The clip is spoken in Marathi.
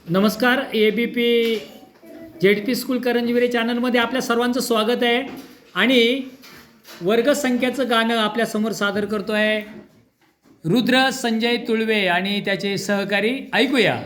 नमस्कार. ABP ZP स्कूल करंजविरे चॅनलमध्ये आपल्या सर्वांचं स्वागत आहे. आणि वर्गसंख्याचं गाणं आपल्यासमोर सादर करतो आहे रुद्र संजय तुळवे आणि त्याचे सहकारी. ऐकूया.